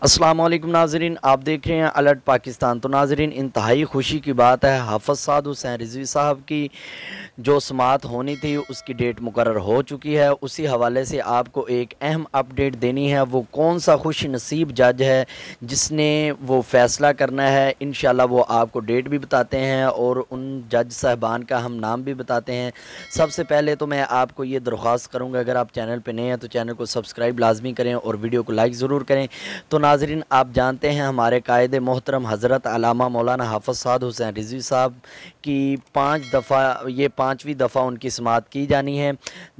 अस्सलाम वालेकुम नाजरीन, आप देख रहे हैं अलर्ट पाकिस्तान। तो नाजरीन, इंतहाई खुशी की बात है, हाफ़िज़ साद हुसैन रिज़वी साहब की जो समात होनी थी उसकी डेट मुकर्रर हो चुकी है। उसी हवाले से आपको एक अहम अपडेट देनी है। वो कौन सा खुश नसीब जज है जिसने वो फ़ैसला करना है, इंशाल्लाह वो आपको डेट भी बताते हैं और उन जज साहबान का हम नाम भी बताते हैं। सबसे पहले तो मैं आपको ये दरख्वास्त करूँगा, अगर आप चैनल पर नए हैं तो चैनल को सब्सक्राइब लाजमी करें और वीडियो को लाइक ज़रूर करें। तो नाज़रीन, आप जानते हैं हमारे कायदे मोहतरम हज़रत अल्लामा मौलाना हाफ़िज़ साद हुसैन रिज़वी साहब की 5वीं दफ़ा उनकी समात की जानी है।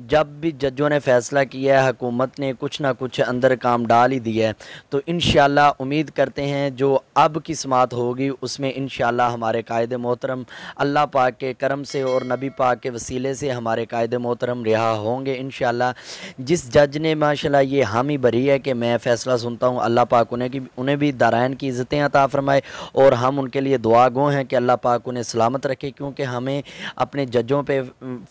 जब भी जजों ने फ़ैसला किया है, हुकूमत ने कुछ ना कुछ अंदर काम डाल ही दिया है, तो इंशाअल्लाह उम्मीद करते हैं जो अब की समात होगी उसमें इंशाअल्लाह हमारे कायदे मोहतरम अल्लाह पाक के करम से और नबी पाक के वसीले से हमारे कायदे मोहतरम रिहा होंगे इंशाअल्लाह। जिस जज ने माशाल्लाह ये हामी भरी है कि मैं फ़ैसला सुनता हूँ, अल्लाह पाक उन्हें भी दारायन की इज़्ज़तें अता फ़रमाए और हम उनके लिए दुआ गो हैं कि अल्लाह पाक उन्हें सलामत रखे, क्योंकि हमें अपने जजों पे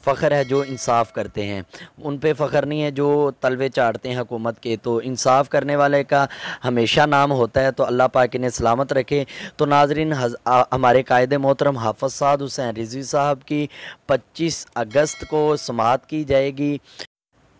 फ़ख्र है जो इंसाफ़ करते हैं। उन पे फ़ख्र नहीं है जो तलवे चाटते हैं हुकूमत के। तो इंसाफ़ करने वाले का हमेशा नाम होता है, तो अल्लाह पाक इन्हें सलामत रखे। तो नाज़रीन, हमारे कायदे मोहतरम हाफ़िज़ साद हुसैन रिज़वी साहब की 25 अगस्त को समात की जाएगी।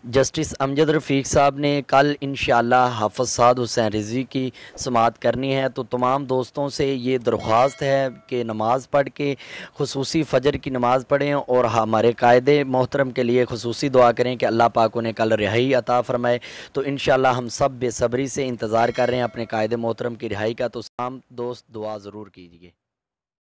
जस्टिस अमजद रफ़ीक साहब ने कल इंशाअल्लाह हाफ़िज़ साद हुसैन रिज़वी की समात करनी है। तो तमाम दोस्तों से ये दरख्वास्त है कि नमाज़ पढ़ के खुसूसी फ़जर की नमाज़ पढ़ें और हमारे कायदे मोहतरम के लिए खुसूसी दुआ करें कि अल्लाह पाक उन्हें कल रिहाई अता फ़रमाए। तो इंशाअल्लाह हम सब बेसब्री से इंतज़ार कर रहे हैं अपने कायदे मोहतरम की रिहाई का। तो तमाम दोस्त दुआ ज़रूर कीजिए।